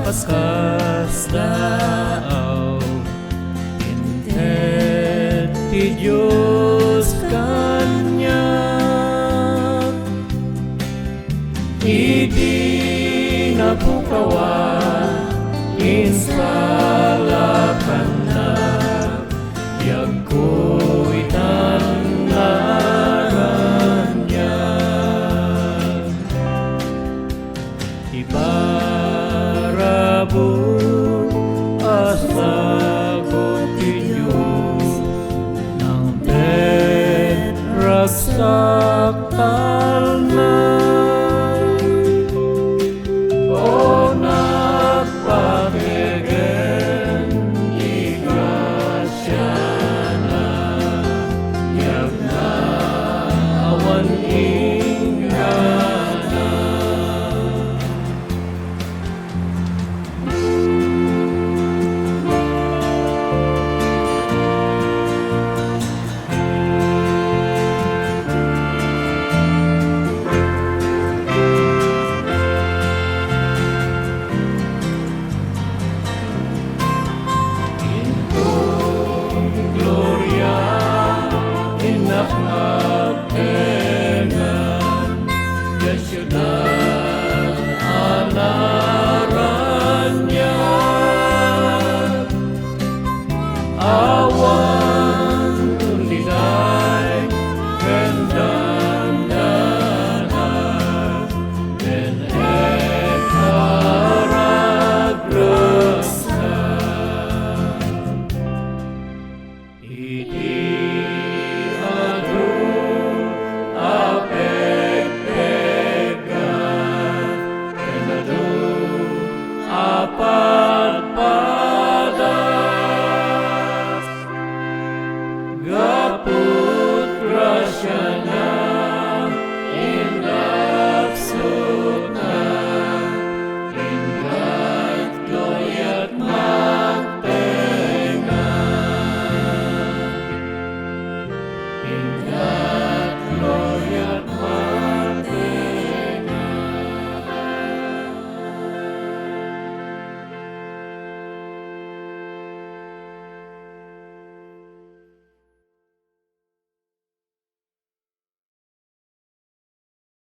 paskas daaw inted ti Diyos kanya idi napukawan insalakan na yako'y tanaran niya ibarabo asagot Diyos ng ragsakal na o nagpakegen igrasya na yag na awan ingana magtengan ya syudad anaran niya awan tundiday kendandanan den ekaragraskan iti padas gaput grasya na indaksot na ingat loyat magtengan ingat